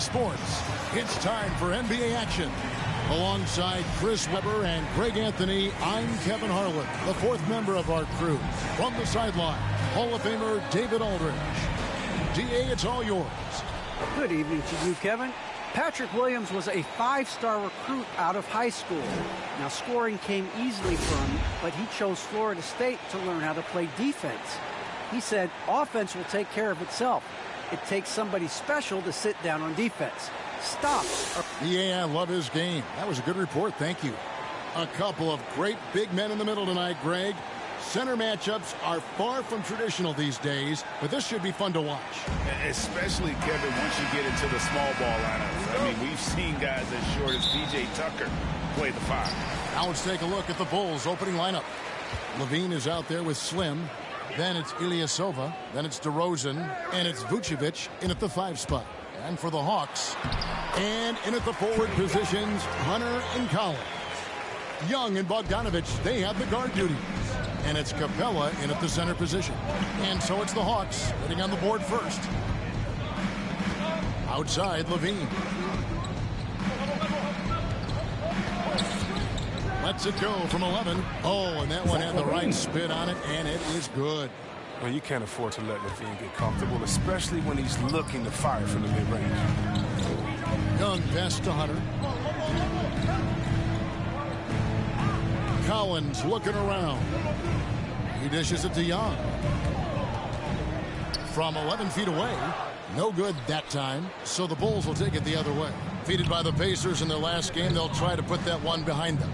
Sports. It's time for NBA action. Alongside Chris Webber and Greg Anthony, I'm Kevin Harlan, the fourth member of our crew. From the sideline, Hall of Famer David Aldridge. DA, it's all yours. Good evening to you, Kevin. Patrick Williams was a five-star recruit out of high school. Now, scoring came easily for him, but he chose Florida State to learn how to play defense. He said, offense will take care of itself. It takes somebody special to sit down on defense. Stop. Yeah, I love his game. That was a good report. Thank you. A couple of great big men in the middle tonight, Greg. Center matchups are far from traditional these days, but this should be fun to watch. Especially, Kevin, once you get into the small ball lineups. I mean, we've seen guys as short as P.J. Tucker play the five. Now let's take a look at the Bulls' opening lineup. Levine is out there with Slim. Then it's Ilyasova. Then it's DeRozan. And it's Vucevic in at the 5 spot. And for the Hawks, and in at the forward positions, Hunter and Collins. Young and Bogdanovich, they have the guard duties. And it's Capella in at the center position. And so it's the Hawks getting on the board first. Outside, Levine. Lets it go from 11. Oh, and that one had the right spin on it, and it is good. Well, you can't afford to let Levine get comfortable, especially when he's looking to fire from the mid-range. Young pass to Hunter. Collins looking around. He dishes it to Young. From 11 feet away. No good that time, so the Bulls will take it the other way. Defeated by the Pacers in their last game, they'll try to put that one behind them.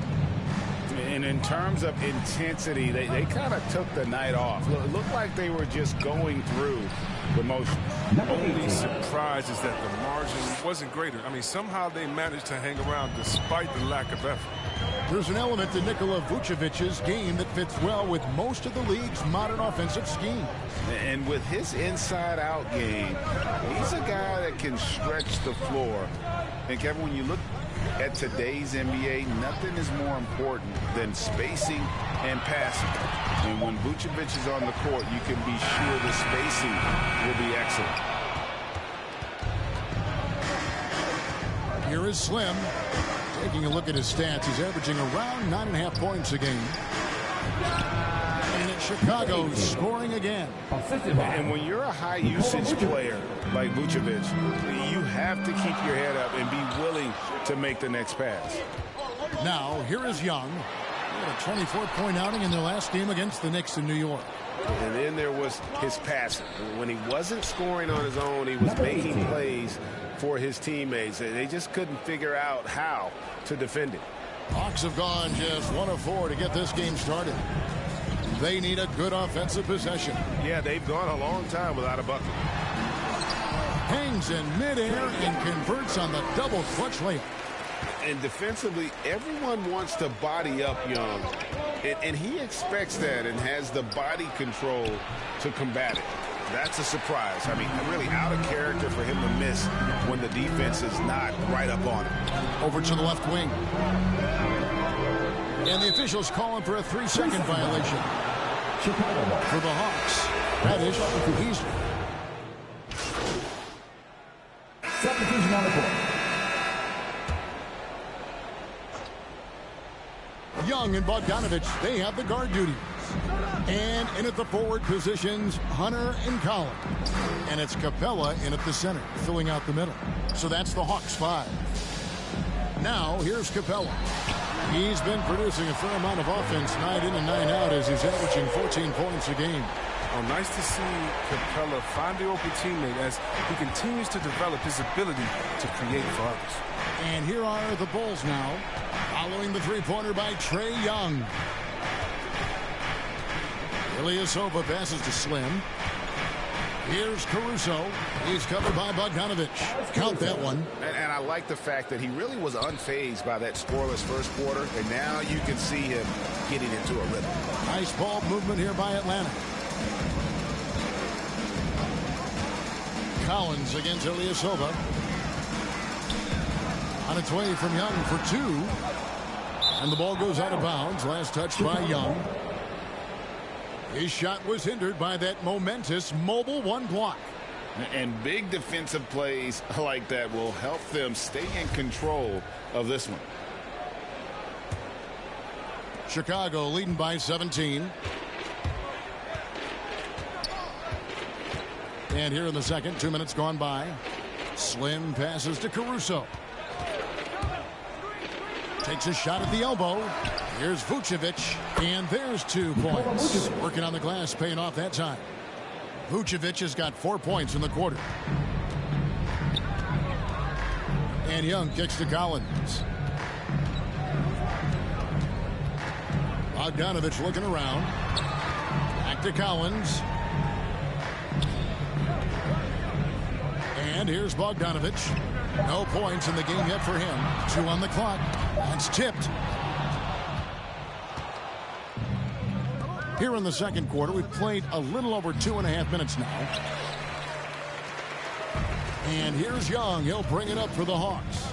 And in terms of intensity, they kind of took the night off. It looked like they were just going through the motion. The only surprise is that the margin wasn't greater. I mean, somehow they managed to hang around despite the lack of effort. There's an element to Nikola Vucevic's game that fits well with most of the league's modern offensive scheme. And with his inside-out game, he's a guy that can stretch the floor. And, Kevin, when you look at today's NBA, nothing is more important than spacing and passing. And when Vucevic is on the court, you can be sure the spacing will be excellent. Here is Slim. Taking a look at his stats, he's averaging around 9.5 points a game. And it's Chicago scoring again. And when you're a high-usage player like Vucevic, you have to keep your head up and be willing to make the next pass. Now, here is Young. He had a 24-point outing in their last game against the Knicks in New York. And then there was his passing. When he wasn't scoring on his own, he was making plays for his teammates. They just couldn't figure out how to defend him. Hawks have gone just 1 of 4 to get this game started. They need a good offensive possession. Yeah, they've gone a long time without a bucket. Hangs in midair and converts on the double clutch layup. And defensively, everyone wants to body up Young. And he expects that and has the body control to combat it. That's a surprise. I mean, really out of character for him to miss when the defense is not right up on him. Over to the left wing. And the officials calling for a 3-second violation. For the Hawks, Reddish, he's substitution on the court. Young and Bogdanovich, they have the guard duties. And in at the forward positions, Hunter and Collins. And it's Capella in at the center, filling out the middle. So that's the Hawks 5. Now, here's Capella. He's been producing a fair amount of offense night in and night out as he's averaging 14 points a game. Oh, nice to see Capella find the open teammate as he continues to develop his ability to create for others. And here are the Bulls now, following the three-pointer by Trae Young. Ilyasova passes to Slim. Here's Caruso. He's covered by Bogdanovich. Count that one. And I like the fact that he really was unfazed by that scoreless first quarter, and now you can see him getting into a rhythm. Nice ball movement here by Atlanta. Collins against Ilyasova. On its way from Young for 2. And the ball goes out of bounds. Last touch by Young. His shot was hindered by that momentous mobile 1 block. And big defensive plays like that will help them stay in control of this one. Chicago leading by 17. And here in the second, 2 minutes gone by. Slim passes to Caruso. Takes a shot at the elbow. Here's Vucevic. And there's 2 points. Working on the glass, paying off that time. Vucevic has got 4 points in the quarter. And Young kicks to Collins. Bogdanovich looking around. Back to Collins. And here's Bogdanovich. No points in the game yet for him. 2 on the clock. That's tipped. Here in the second quarter, we've played a little over 2.5 minutes now. And here's Young. He'll bring it up for the Hawks.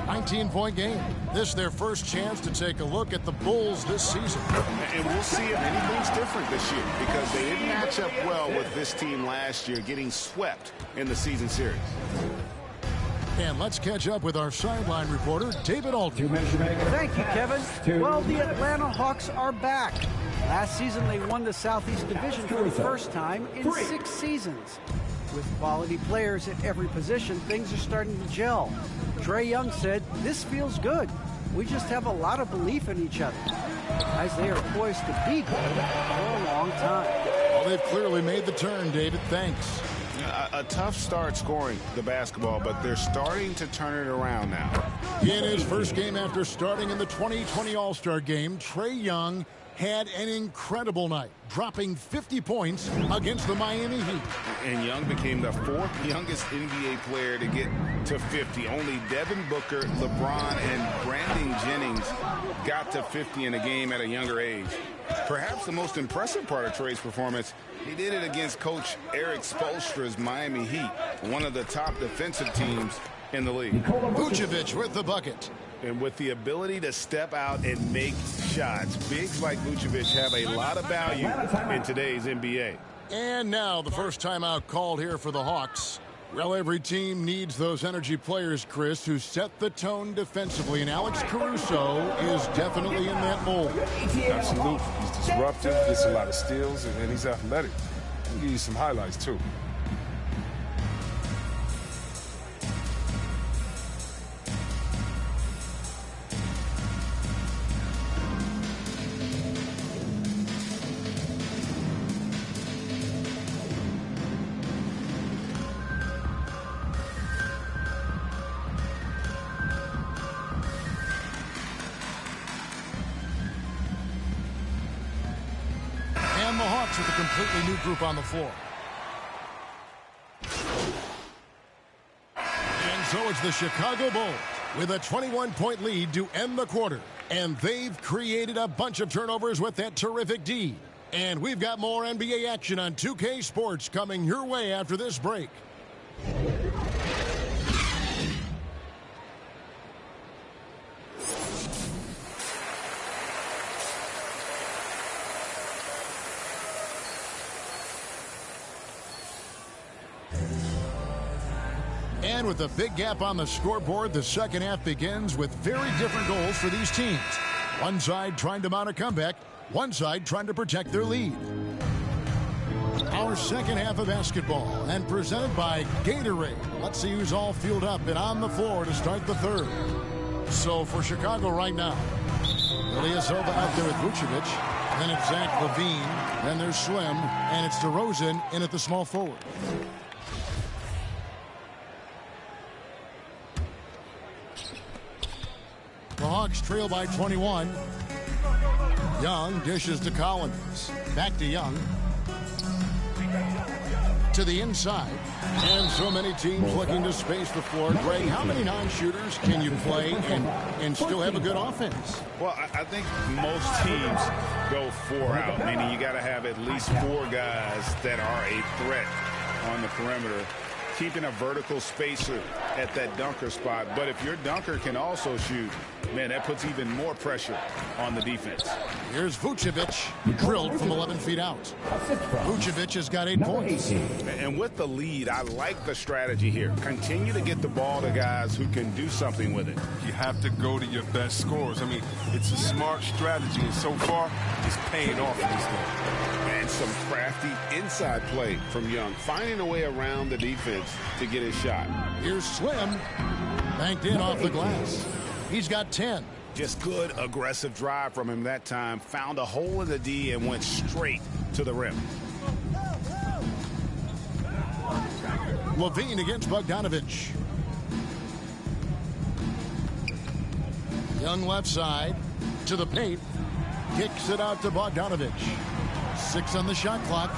19-point game. This their first chance to take a look at the Bulls this season. And we'll see if anything's different this year, because they didn't match up well with this team last year, getting swept in the season series. And let's catch up with our sideline reporter, David Aldridge. Thank you, Kevin. Well, the Atlanta Hawks are back. Last season, they won the Southeast Division for the first time in 6 seasons. With quality players at every position, things are starting to gel. Trae Young said, "This feels good. We just have a lot of belief in each other." Guys, they are poised to be good for a long time. Well, they've clearly made the turn, David. Thanks. A tough start scoring the basketball, but they're starting to turn it around now. In his first game after starting in the 2020 All-Star game, Trae Young had an incredible night, dropping 50 points against the Miami Heat. And Young became the 4th youngest NBA player to get to 50. Only Devin Booker, LeBron, and Brandon Jennings got to 50 in a game at a younger age. Perhaps the most impressive part of Trae's performance, he did it against Coach Eric Spoelstra's Miami Heat, one of the top defensive teams in the league. Vucevic with the bucket. And with the ability to step out and make shots, bigs like Vucevic have a lot of value in today's NBA. And now the first timeout called here for the Hawks. Well, every team needs those energy players, Chris, who set the tone defensively. And Alex Caruso is definitely in that mold. Absolutely. He's disruptive, gets a lot of steals, and he's athletic. I'll give you some highlights, too. And the Hawks with a completely new group on the floor. And so it's the Chicago Bulls with a 21-point lead to end the quarter. And they've created a bunch of turnovers with that terrific D. And we've got more NBA action on 2K Sports coming your way after this break. And with a big gap on the scoreboard, the second half begins with very different goals for these teams. One side trying to mount a comeback, one side trying to protect their lead. Our second half of basketball, and presented by Gatorade. Let's see who's all fueled up and on the floor to start the third. So for Chicago right now, Ilyasova out there with Vucevic. Then it's Zach LaVine. Then there's Slim. And it's DeRozan in at the small forward. The Hawks trail by 21. Young dishes to Collins. Back to Young. To the inside. And so many teams looking to space the floor. Greg, how many non-shooters can you play and still have a good offense? Well, I think most teams go 4 out, meaning you got to have at least 4 guys that are a threat on the perimeter, keeping a vertical spacer at that dunker spot. But if your dunker can also shoot, Man, that puts even more pressure on the defense. Here's Vucevic, drilled from 11 feet out. Vucevic has got 8 points. And with the lead, I like the strategy here. Continue to get the ball to guys who can do something with it. You have to go to your best scorers. I mean, it's a smart strategy, and so far, it's paying off in this game. And some crafty inside play from Young, finding a way around the defense to get his shot. Here's Slim, banked in off the glass. He's got 10. Just good, aggressive drive from him that time. Found a hole in the D and went straight to the rim. Levine against Bogdanovich. Young left side to the paint. Kicks it out to Bogdanovich. 6 on the shot clock.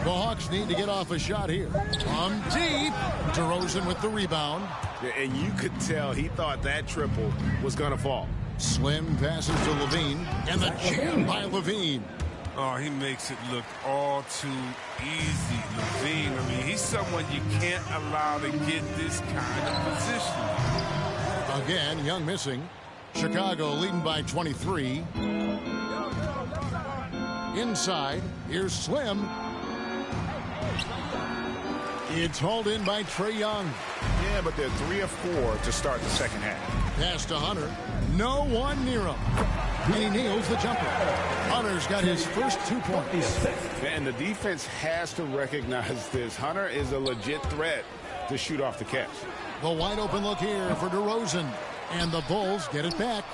The Hawks need to get off a shot here. From deep, DeRozan with the rebound. And you could tell he thought that triple was going to fall. Slim passes to Levine, and the jam by Levine. Oh, he makes it look all too easy, Levine. I mean, he's someone you can't allow to get this kind of position. Again, Young missing. Chicago leading by 23. Inside, here's Slim. It's hauled in by Trae Young. Yeah, but they're 3 of 4 to start the second half. Pass to Hunter. No one near him. And he nails the jumper. Hunter's got his first 2 points. And the defense has to recognize this. Hunter is a legit threat to shoot off the catch. The wide open look here for DeRozan. And the Bulls get it back.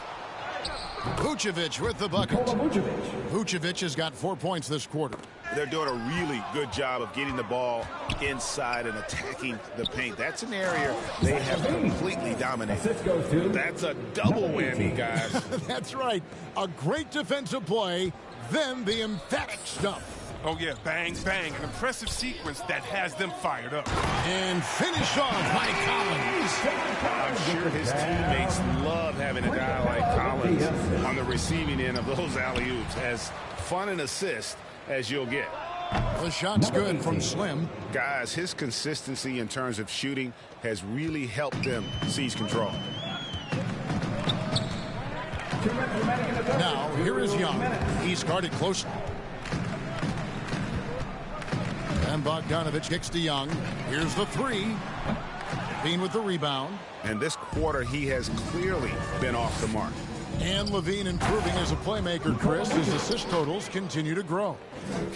Vucevic with the bucket. Vucevic has got 4 points this quarter. They're doing a really good job of getting the ball inside and attacking the paint. That's an area they have completely dominated. That's a double whammy, guys. That's right. A great defensive play, then the emphatic stuff. Oh, yeah, bang, bang. An impressive sequence that has them fired up. And finish off by Collins. I'm sure his teammates love having a guy like Collins on the receiving end of those alley-oops. As fun an assist as you'll get. The shot's good from Slim. Guys, his consistency in terms of shooting has really helped them seize control. Now, here is Young. He's guarded closely. And Bogdanovich kicks to Young. Here's the 3. Levine with the rebound. And this quarter, he has clearly been off the mark. And Levine improving as a playmaker, Chris, as assist totals continue to grow.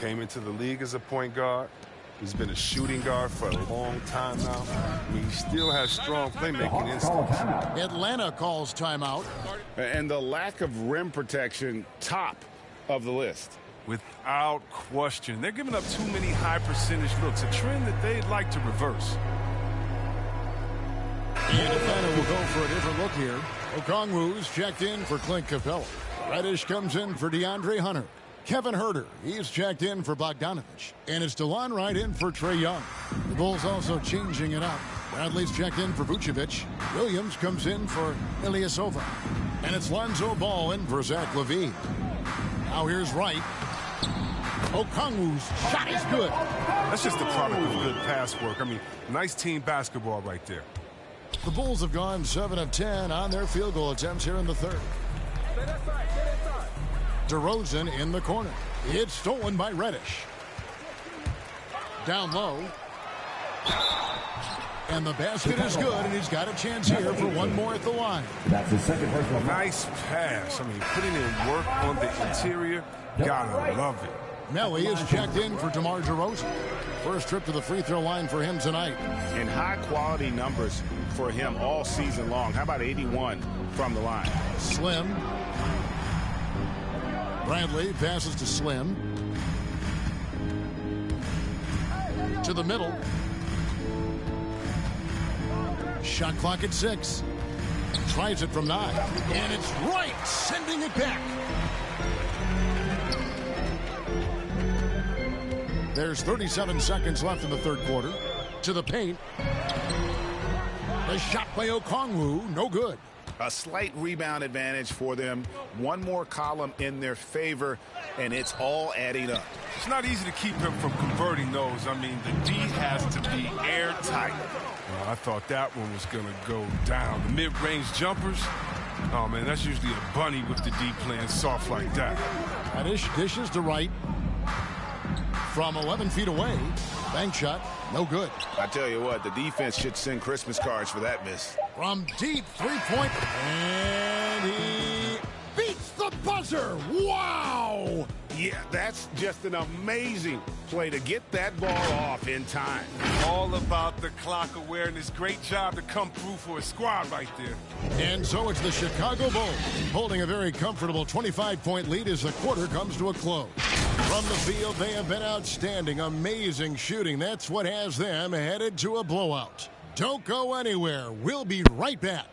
Came into the league as a point guard. He's been a shooting guard for a long time now. I mean, he still has strong playmaking instincts. Atlanta calls timeout. And the lack of rim protection, top of the list. Without question. They're giving up too many high percentage looks, a trend that they'd like to reverse. And Atlanta will go for a different look here. Okongwu's checked in for Clint Capella. Reddish comes in for DeAndre Hunter. Kevin Huerter, he's checked in for Bogdanovich. And it's DeLon Wright in for Trae Young. The Bulls also changing it up. Bradley's checked in for Vucevic. Williams comes in for Ilyasova. And it's Lonzo Ball in for Zach LaVine. Now here's Wright. Okongwu's shot is good. That's just the product of good pass work. I mean, nice team basketball right there. The Bulls have gone 7 of 10 on their field goal attempts here in the third. DeRozan in the corner. It's stolen by Reddish. Down low. And the basket is good, and he's got a chance here for one more at the line. That's his second personal. Nice pass. I mean, putting in work on the interior. Gotta love it. Melly is checked in for DeMar DeRozan. First trip to the free throw line for him tonight. And high-quality numbers for him all season long. How about 81 from the line? Slim. Bradley passes to Slim. To the middle. Shot clock at 6. Tries it from 9. And it's right, sending it back. There's 37 seconds left in the third quarter. To the paint. The shot by Okongwu, no good. A slight rebound advantage for them. One more column in their favor, and it's all adding up. It's not easy to keep him from converting those. I mean, the D has to be airtight. I thought that one was going to go down. The mid-range jumpers, oh, man, that's usually a bunny with the D playing soft like that. Reddish dishes to right. From 11 feet away. Bank shot, no good. I tell you what, the defense should send Christmas cards for that miss. From deep, three-point, and he beats the buzzer. Wow! Yeah, that's just an amazing play to get that ball off in time. All about the clock awareness. Great job to come through for a squad right there. And so it's the Chicago Bulls holding a very comfortable 25-point lead as the quarter comes to a close. From the field, they have been outstanding. Amazing shooting. That's what has them headed to a blowout. Don't go anywhere. We'll be right back.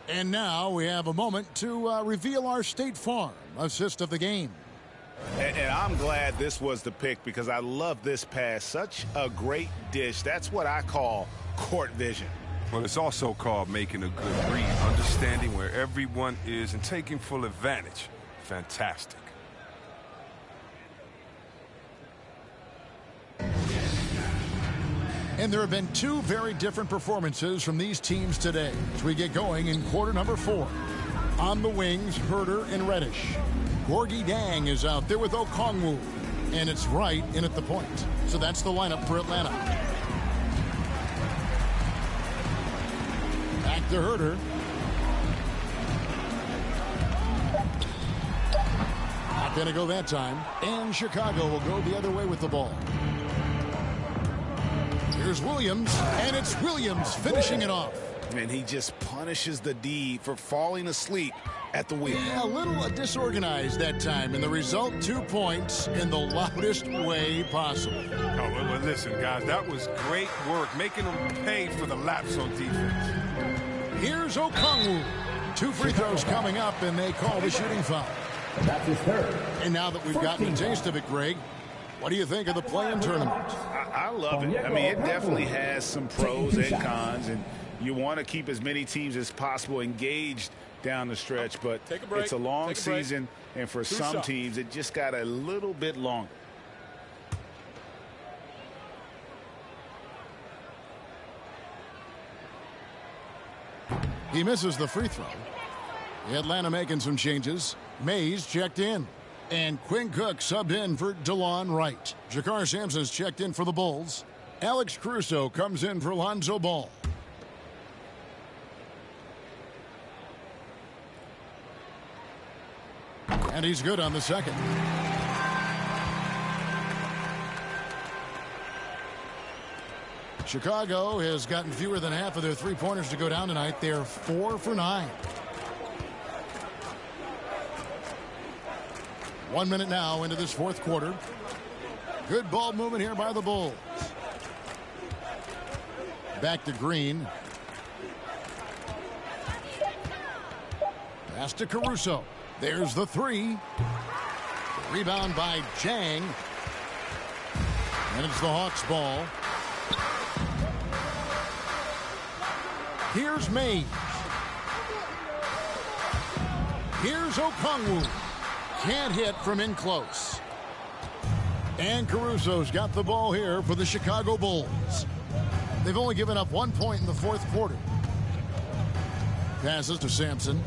And now we have a moment to reveal our State Farm assist of the game. And I'm glad this was the pick because I love this pass. Such a great dish. That's what I call court vision. Well, it's also called making a good read, understanding where everyone is and taking full advantage. Fantastic. And there have been two very different performances from these teams today as we get going in quarter number 4. On the wings, Herder and Reddish. Gorgie Dang is out there with Okongwu. And it's Wright in at the point. So that's the lineup for Atlanta. Back to Herder. Not going to go that time. And Chicago will go the other way with the ball. Here's Williams, and it's Williams finishing it off. And he just punishes the D for falling asleep at the wheel. Yeah, a little disorganized that time, and the result, 2 points in the loudest way possible. Oh, well, listen, guys, that was great work, making them pay for the laps on defense. Here's Okongwu. 2 free throws coming up, and they call the shooting foul. That's his third. And now that we've gotten a taste of it, Greg, what do you think of the play-in tournament? I love it. I mean, it definitely has some pros and cons, and you want to keep as many teams as possible engaged down the stretch, but it's a long season, and for some teams, it just got a little bit longer. He misses the free throw. Atlanta making some changes. Mays checked in. And Quinn Cook subbed in for DeLon Wright. Jakar Sampson's checked in for the Bulls. Alex Caruso comes in for Lonzo Ball. And he's good on the second. Chicago has gotten fewer than half of their three-pointers to go down tonight. They're 4 for 9. 1 minute now into this fourth quarter. Good ball movement here by the Bulls. Back to Green. Pass to Caruso. There's the three. Rebound by Jang. And it's the Hawks ball. Here's Mays. Here's Okongwu. Can't hit from in close. And Caruso's got the ball here for the Chicago Bulls. They've only given up 1 point in the fourth quarter. Passes to Sampson.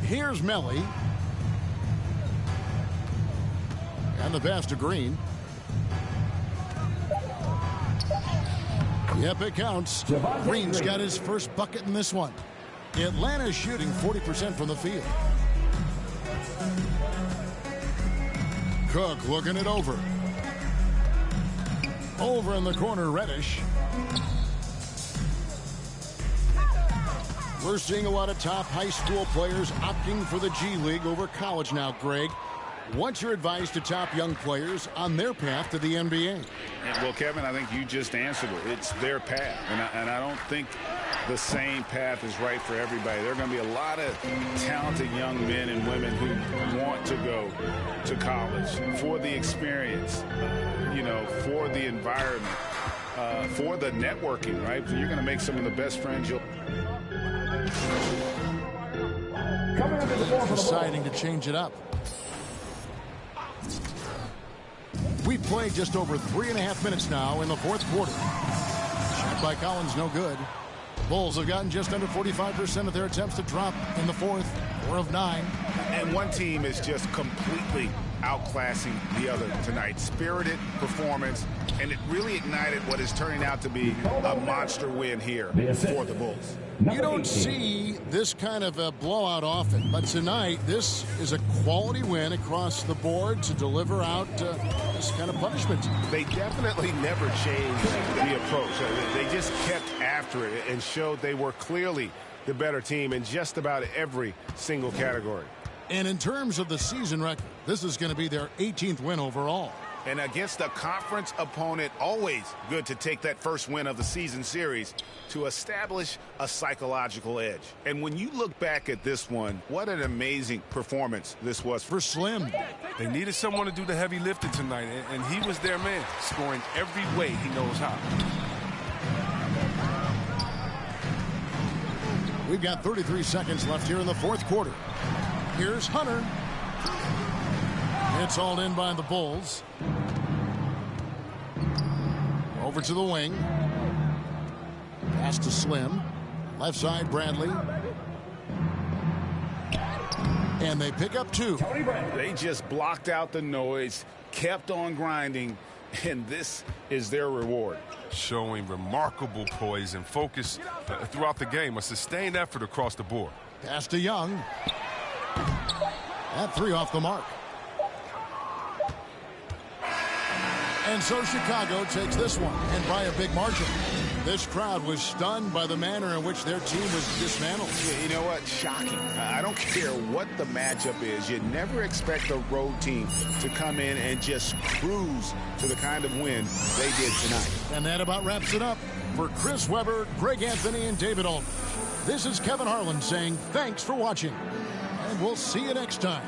Here's Melly. And the pass to Green. Yep, it counts. Green's got his first bucket in this one. Atlanta's shooting 40% from the field. Cook looking it over. Over in the corner, Reddish. We're seeing a lot of top high school players opting for the G League over college now, Greg. What's your advice to top young players on their path to the NBA? Well, Kevin, I think you just answered it. It's their path. And I don't think the same path is right for everybody. There are going to be a lot of talented young men and women who want to go to college for the experience, for the environment, for the networking, right? You're going to make some of the best friends you'll... Coming into the ball for the Deciding to change it up. played just over 3.5 minutes now in the fourth quarter. Shot by Collins, no good. The Bulls have gotten just under 45% of their attempts to drop in the fourth, 4 of 9. And one team is just completely outclassing the other tonight. Spirited performance, and it really ignited what is turning out to be a monster win here for the Bulls. You don't see this kind of a blowout often, but tonight this is a quality win across the board to deliver out this kind of punishment. They definitely never changed the approach. They just kept after it and showed they were clearly the better team in just about every single category. And in terms of the season record, this is going to be their 18th win overall. And against a conference opponent, always good to take that first win of the season series to establish a psychological edge. And when you look back at this one, what an amazing performance this was for Slim. They needed someone to do the heavy lifting tonight, and he was their man, scoring every way he knows how. We've got 33 seconds left here in the fourth quarter. Here's Hunter. It's hauled in by the Bulls. Over to the wing. Pass to Slim. Left side, Bradley. And they pick up 2. They just blocked out the noise, kept on grinding, and this is their reward. Showing remarkable poise and focus throughout the game. A sustained effort across the board. Pass to Young. That 3 off the mark. And so Chicago takes this one, and by a big margin. This crowd was stunned by the manner in which their team was dismantled. You know what? Shocking. I don't care what the matchup is. You never expect a road team to come in and just cruise to the kind of win they did tonight. And that about wraps it up. For Chris Webber, Greg Anthony, and David Aldridge, this is Kevin Harlan saying thanks for watching. And we'll see you next time.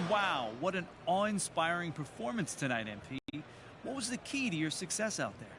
Wow, what an awe-inspiring performance tonight, MP. What was the key to your success out there?